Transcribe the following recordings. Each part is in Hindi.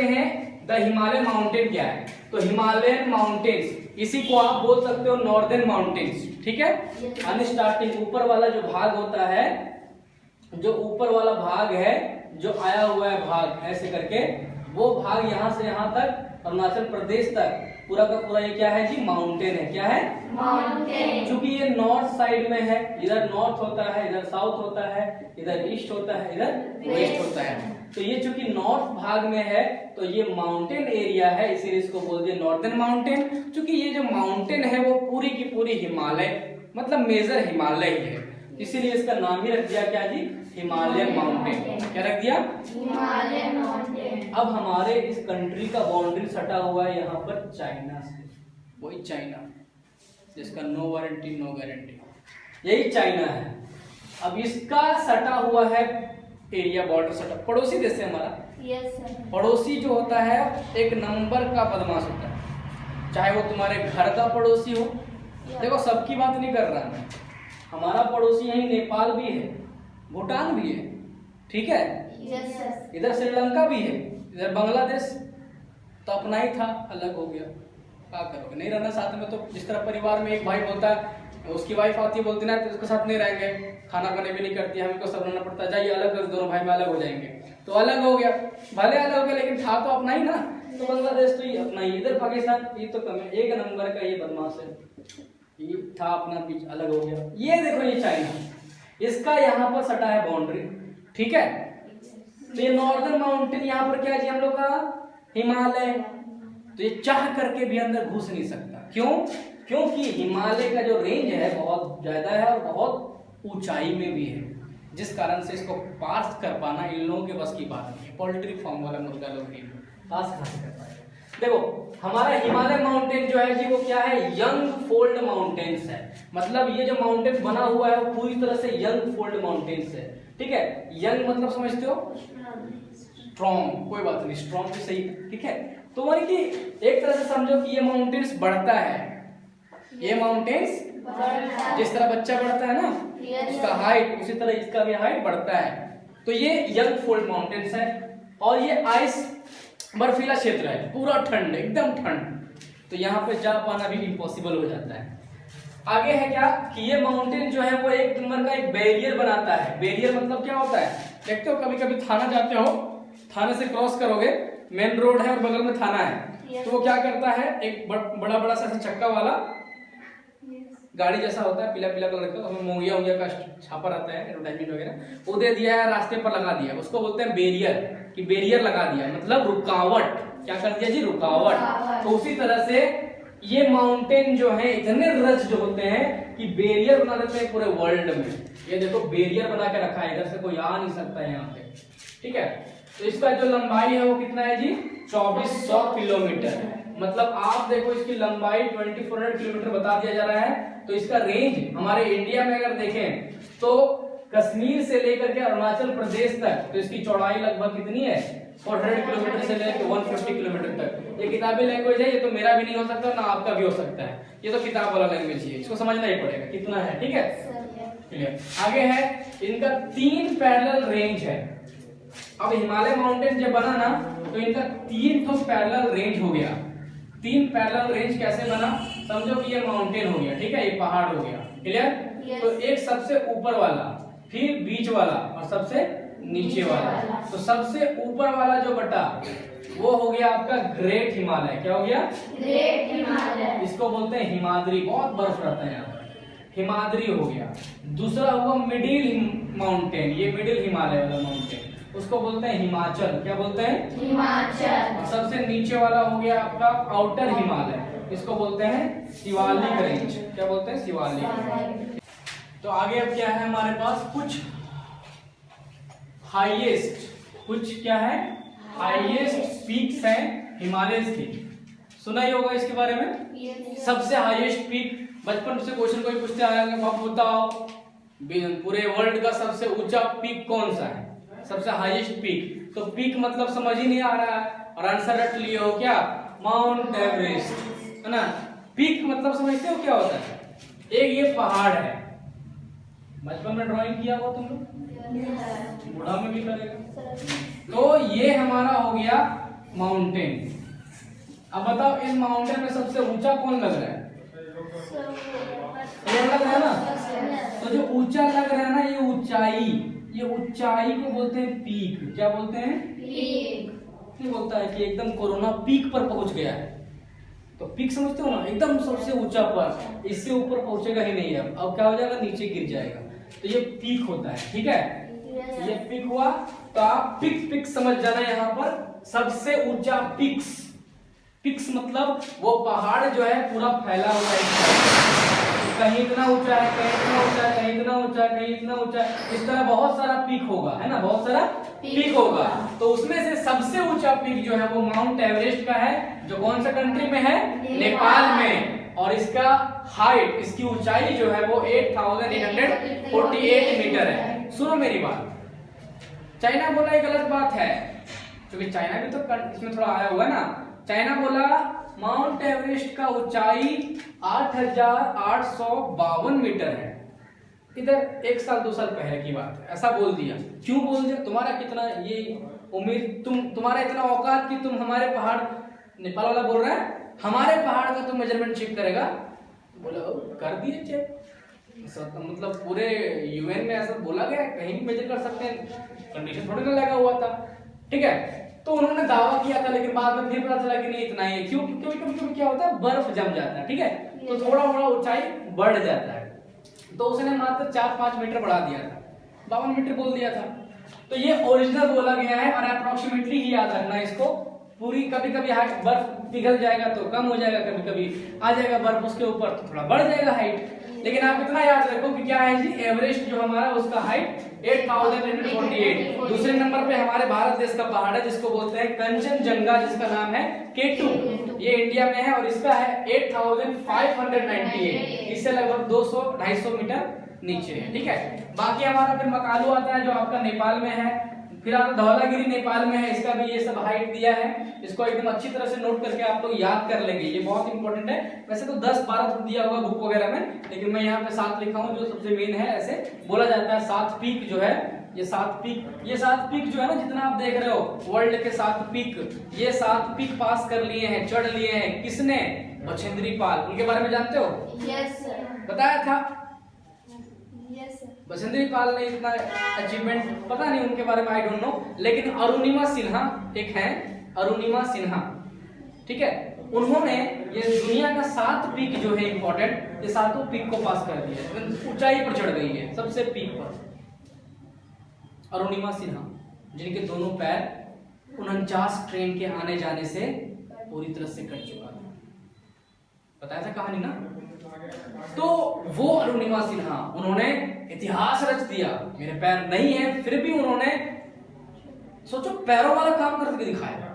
समझते हैं द हिमालय माउंटेन क्या है। तो हिमालयन माउंटेन्स, इसी को आप बोल सकते हो नॉर्दर्न माउंटेन्स, ठीक है। अनस्टार्टिंग ऊपर वाला जो भाग होता है, जो ऊपर वाला भाग है, जो आया हुआ है भाग ऐसे करके, वो भाग यहाँ से यहाँ तक अरुणाचल प्रदेश तक पूरा का पूरा ये क्या है जी, माउंटेन है। क्या है? माउंटेन। क्योंकि ये नॉर्थ साइड में है, इधर नॉर्थ होता है, इधर साउथ होता है, इधर ईस्ट होता है, इधर वेस्ट होता है। तो ये चूंकि नॉर्थ भाग में है तो ये माउंटेन एरिया है, इसीलिए इसको बोल दिया नॉर्दर्न माउंटेन। क्योंकि ये जो माउंटेन है वो पूरी की पूरी हिमालय, मतलब मेजर हिमालय ही है, इसीलिए इसका नाम ही रख दिया क्या जी, हिमालयन माउंटेन। क्या रख दिया? Himalayan mountain. अब हमारे इस कंट्री का बाउंड्री सटा हुआ है यहाँ पर चाइना से, वही चाइना जिसका नो वारंटी नो गारंटी, यही चाइना है। अब इसका सटा हुआ है एरिया, बॉर्डर सटा, पड़ोसी देश है हमारा। Yes sir. पड़ोसी जो होता है एक नंबर का बदमाश होता है, चाहे वो तुम्हारे घर का पड़ोसी हो। देखो सबकी बात नहीं कर रहा मैं, हमारा पड़ोसी यही नेपाल भी है, भूटान भी है, ठीक है। Yes sir. इधर श्रीलंका भी है, इधर बांग्लादेश, तो अपना ही था, अलग हो गया, क्या करोगे, नहीं रहना साथ में। तो जिस तरह परिवार में एक भाई बोलता है, उसकी वाइफ आती है बोलती ना तो उसके साथ नहीं रहेंगे, खाना बने भी नहीं करती, हमको सब रहना पड़ता है, जाइए अलग कर, दोनों भाई में अलग हो जाएंगे। तो अलग हो गया, भले अलग हो गया लेकिन था तो अपना ही ना। तो बांग्लादेश तो ये अपना ही, इधर पाकिस्तान ये तो कम है, एक नंबर का ये बदमाश है, ये था अपना, बीच अलग हो गया। ये देखो ये चाइना, इसका यहाँ पर सटा है बाउंड्री, ठीक है। तो ये नॉर्दर्न माउंटेन यहाँ पर क्या है जी, हम लोग का हिमालय। तो ये चाह करके भी अंदर घुस नहीं सकता, क्यों? क्योंकि हिमालय का जो रेंज है बहुत ज्यादा है और बहुत ऊंचाई में भी है, जिस कारण से इसको पास कर पाना इन लोगों के बस की बात नहीं है। पोल्ट्री फार्म वाला मुर्गा लोग नहीं पास कहाँ से कर पाएगा। देखो हमारा हिमालय माउंटेन जो है जी वो क्या है, यंग फोल्ड माउंटेन्स है। मतलब ये जो माउंटेन बना हुआ है वो पूरी तरह से यंग फोल्ड माउंटेन्स है, ठीक है। यंग मतलब समझते हो, स्ट्रॉन्ग, कोई बात नहीं, स्ट्रॉन्ग भी सही, ठीक है। तो मानी कि एक तरह से समझो कि ये माउंटेन्स बढ़ता है, ये माउंटेन्स जिस तरह बच्चा बढ़ता है ना उसका हाइट, उसी तरह इसका भी हाइट बढ़ता है। तो ये यंग फोल्ड माउंटेन्स है और ये आइस बर्फीला क्षेत्र है, पूरा ठंड, एकदम ठंड, तो यहाँ पे जा पाना भी इम्पॉसिबल हो जाता है। आगे है क्या कि ये माउंटेन जो है वो एक नंबर का एक बैरियर बनाता है। बैरियर मतलब क्या होता है, देखते हो कभी कभी थाना जाते हो, थाने से क्रॉस करोगे, मेन रोड है और बगल में थाना है, तो वो क्या करता है, एक बड़ा बड़ा सा चक्का वाला गाड़ी जैसा होता है, पीला पीला कलर का, उसमें मोंगिया उंगिया का छापा रहता है, एडवर्टाइजमेंट वगैरह, वो दे दिया है, रास्ते पर लगा दिया, उसको बोलते हैं बैरियर, कि बैरियर लगा दिया मतलब रुकावट। क्या कर दिया जी, रुकावट। तो उसी तरह से ये माउंटेन जो है इतने रज्ड होते हैं कि बैरियर बना देते हैं पूरे वर्ल्ड में। ये देखो बैरियर बना के रखा है, इधर से कोई आ नहीं सकता है यहाँ पे, ठीक है। तो इसका जो लंबाई है वो कितना है जी, 2400 किलोमीटर। मतलब आप देखो इसकी लंबाई 2400 किलोमीटर बता दिया जा रहा है। तो इसका रेंज हमारे इंडिया में अगर देखें तो कश्मीर से लेकर के अरुणाचल प्रदेश तक, तो इसकी चौड़ाई लगभग कितनी है, 400 किलोमीटर से लेकर 150 किलोमीटर तक। ये किताबी लैंग्वेज है, ये तो मेरा भी नहीं हो सकता ना आपका भी हो सकता है, ये तो किताब वाला लैंग्वेज है, इसको समझना ही पड़ेगा कितना है, ठीक है। क्लियर। आगे है इनका 3 पैरेलल रेंज है। अब हिमालय माउंटेन जब बना ना तो इनका 3 तो पैरेलल रेंज हो गया। 3 पैरेलल रेंज कैसे बना, समझो कि ये माउंटेन हो गया, ठीक है, ये पहाड़ हो गया, क्लियर। तो एक सबसे ऊपर वाला, फिर बीच वाला और सबसे नीचे वाला। तो सबसे ऊपर वाला जो बटा वो हो गया आपका ग्रेट हिमालय। क्या हो गया, ग्रेट हिमालय। इसको बोलते हैं हिमाद्री, बहुत बर्फ रहता है यहाँ पर, हिमाद्री हो गया। दूसरा हुआ मिडिल माउंटेन, ये मिडिल हिमालय वाला माउंटेन, उसको बोलते हैं हिमाचल। क्या बोलते हैं, हिमाचल। और सबसे नीचे वाला हो गया आपका आउटर हिमालय, इसको बोलते हैं शिवालिक रेंज। क्या बोलते हैं, शिवालिक। तो आगे अब क्या है हमारे पास, कुछ हाईएस्ट, कुछ क्या है, हाईएस्ट पीक्स हैं हिमालय की। सुना ही होगा इसके बारे में। सबसे हाईएस्ट पीक, बचपन से क्वेश्चन कोई पूछते आएगा, आप बताओ पूरे वर्ल्ड का सबसे ऊंचा पीक कौन सा है, सबसे हाईएस्ट पीक। तो पीक मतलब समझ ही नहीं आ रहा है और आंसर रट लिए हो क्या, माउंट एवरेस्ट, है ना। पीक मतलब समझते हो क्या होता है, एक ये पहाड़ है, बचपन में ड्राइंग किया हुआ तुम लोग, बूढ़ा में भी करेगा। तो ये हमारा हो गया माउंटेन। अब बताओ इस माउंटेन में सबसे ऊंचा कौन लग रहा है? ये लग रहा है ना। तो जो ऊंचा लग रहा है ना, ये ऊंचाई को बोलते हैं पीक। क्या बोलते हैं? पीक। ये बोलता है कि एकदम कोरोना पीक पर पहुंच गया है। तो पीक समझते हो ना, एकदम सबसे ऊंचा पर, इससे ऊपर पहुंचेगा ही नहीं। अब क्या हो जाएगा? नीचे गिर जाएगा। तो ये पीक होता है, ठीक है। ये पीक हुआ। तो आप पिक समझ जाना यहाँ पर, सबसे ऊंचा पिक्स मतलब वो पहाड़ जो है पूरा फैला हुआ है, कहीं इतना ऊंचा है, कहीं इतना ऊंचा है, कहीं इतना ऊंचा है, कहीं इतना ऊंचा है, इस तरह बहुत सारा पीक होगा, है ना, बहुत सारा पीक होगा। तो उसमें से सबसे ऊंचा पीक जो है वो माउंट एवरेस्ट का है, जो कौन सा कंट्री में है? नेपाल में। और इसका हाइट, इसकी ऊंचाई जो है वो 8848 मीटर है। सुनो मेरी बात, चाइना बोला ये गलत बात है, क्योंकि चाइना भी तो इसमें थोड़ा आया हुआ है ना। चाइना बोला माउंट एवरेस्ट का ऊंचाई 8852 मीटर है। इधर 1 साल 2 साल पहले की बात है, ऐसा बोल दिया। क्यों बोल दिया? तुम्हारा कितना ये उम्मीद, तुम्हारा इतना औकात कि तुम हमारे पहाड़, नेपाल वाला बोल रहा है हमारे पहाड़ का तुम मेजरमेंट चेक करेगा? बोला कर दिए चेक, मतलब पूरे यूएन में ऐसा बोला गया, कहीं भी मेजर कर सकते हैं, कंडीशन थोड़ी ना लगा हुआ था, ठीक है। तो उन्होंने दावा किया था, लेकिन बाद में फिर पता चला कि नहीं इतना ही है। क्यों? क्योंकि क्या होता है, बर्फ जम जाता है, ठीक है, तो थोड़ा ऊंचाई बढ़ जाता है। तो उसने मात्र 4-5 मीटर बढ़ा दिया था, 52 मीटर बोल दिया था। तो ये ओरिजिनल बोला गया है, और अप्रोक्सीमेटली ही याद रखना इसको। पूरी कभी कभी बर्फ पिघल जाएगा तो कम हो जाएगा, कभी कभी आ जाएगा बर्फ उसके ऊपर तो थोड़ा बढ़ जाएगा हाइट। लेकिन आप इतना याद रखो कि क्या है जी, एवरेस्ट जो हमारा उसका हाइट 8848। दूसरे नंबर पे हमारे भारत देश का पहाड़ है जिसको बोलते हैं कंचनजंगा, जिसका नाम है K2। ये इंडिया में है और इसका है 8598, इससे लगभग 200-250 मीटर नीचे है, ठीक है। बाकी हमारा फिर मकालू आता है जो आपका नेपाल में है, फिर आता धौलागिरी नेपाल में है, इसका भी ये सब हाइट दिया है। इसको एकदम अच्छी तरह से नोट करके आप लोग याद कर लेंगे, ये बहुत इंपॉर्टेंट है। वैसे तो 10-12 दिया हुआ बुक वगैरह में, लेकिन मैं यहाँ पे 7 लिखा हूँ जो सबसे मेन है। ऐसे बोला जाता है 7 पीक जो है, ये 7 पीक जो है ना, जितना आप देख रहे हो वर्ल्ड के 7 पीक, ये 7 पीक पास कर लिए हैं, चढ़ लिए हैं। किसने? बछेंद्री पाल। उनके बारे में जानते हो? Yes sir. बताया था यस सर। बछेंद्री पाल ने इतना अचीवमेंट, पता नहीं उनके बारे में, आई डोंट नो। लेकिन अरुणिमा सिन्हा एक है, अरुणिमा सिन्हा, ठीक है, उन्होंने ये दुनिया का 7 पीक जो है इंपॉर्टेंट, ये 7 पीक को पास कर दिया, ऊंचाई पर चढ़ गई है सबसे पीक पर। अरुणिमा सिन्हा, जिनके दोनों पैर 49 ट्रेन के आने जाने से पूरी तरह से कट चुका था, बताया था कहानी ना। तो वो अरुणिमा सिन्हा, उन्होंने इतिहास रच दिया। मेरे पैर नहीं है, फिर भी उन्होंने, सोचो, पैरों वाला काम करके दिखाया।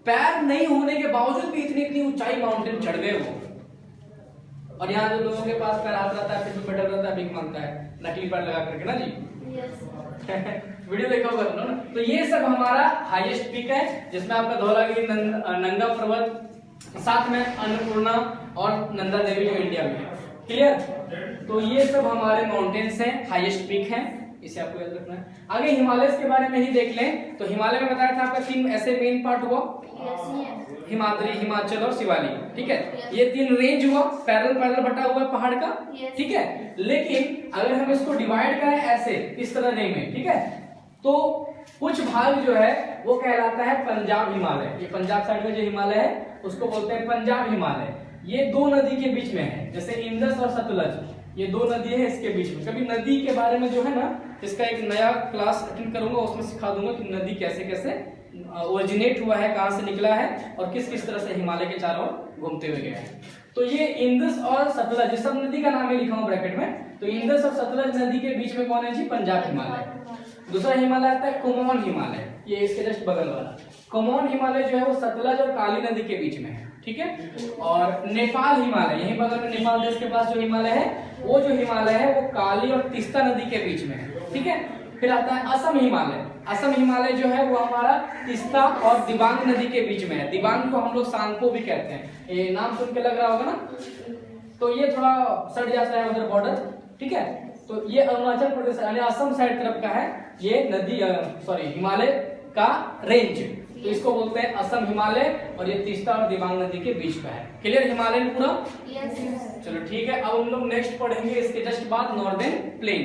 पैर नहीं होने के बावजूद भी इतनी ऊंचाई माउंटेन चढ़ गए वो। और यहाँ जो लोगों के पास पैर हाथ रहता है, फिर भी बैठा रहता है, भीख मांगता है नकली पैर लगा करके ना जी। वीडियो देखा होगा तुमने ना। तो ये सब हमारा हाईएस्ट पीक है, जिसमें आपका धौलागिरी, नंगा पर्वत, साथ में अन्नपूर्णा और नंदा देवी जो इंडिया में है, क्लियर। तो ये सब हमारे माउंटेन्स हैं, हाईएस्ट पीक हैं, इसे आपको याद रखना है। आगे हिमालय के बारे में ही देख लें। तो हिमालय में बताया था आपका 3 ऐसे मेन पार्ट हुआ, हिमाद्री, हिमाचल और शिवालिक, ठीक है। ये 3 रेंज हुआ, पैरेलल बटा हुआ है पहाड़ का, ठीक है। लेकिन अगर हम इसको डिवाइड करें ऐसे, इस तरह रे में, ठीक है, तो कुछ भाग जो है वो कहलाता है पंजाब हिमालय। ये पंजाब साइड में जो हिमालय है उसको बोलते हैं पंजाब हिमालय। ये 2 नदी के बीच में है, जैसे इंदस और सतलज, ये 2 नदी है इसके बीच में। कभी नदी के बारे में जो है ना, इसका एक नया क्लास अटेंड करूंगा, उसमें सिखा दूंगा कि नदी कैसे कैसे ओरिजिनेट हुआ है, कहां से निकला है और किस किस तरह से हिमालय के चारों ओर घूमते हुए गया है। तो ये इंदस और सतलज, इस सब नदी का नाम ही लिखा हूं ब्रैकेट में। तो इंदस और सतलज नदी के बीच में कौन है जी? पंजाब हिमालय। दूसरा हिमालय आता है कुमाऊन हिमालय, ये इसके जस्ट बगल वाला। कुमाऊन हिमालय जो है वो सतलज और काली नदी के बीच में है, ठीक है। और नेपाल हिमालय, यही बगल में नेपाल देश के पास जो हिमालय है, वो जो हिमालय है वो काली और तीस्ता नदी के बीच में है, ठीक है। फिर आता है असम हिमालय। असम हिमालय जो है वो हमारा तीस्ता और दिबांग नदी के बीच में है। दिबांग को हम लोग सांगपो भी कहते हैं, ये नाम सुन के लग रहा होगा ना। तो ये थोड़ा सट जाता है उधर बॉर्डर, ठीक है। तो ये अरुणाचल प्रदेश यानी असम साइड तरफ का है ये नदी, सॉरी हिमालय का रेंज, तो इसको बोलते हैं असम हिमालय, और ये तीस्ता और दिबांग नदी के बीच का है। क्लियर हिमालय पूरा? Yes sir. चलो ठीक है, अब हम लोग नेक्स्ट पढ़ेंगे इसके जस्ट बाद नॉर्दर्न प्लेन्स।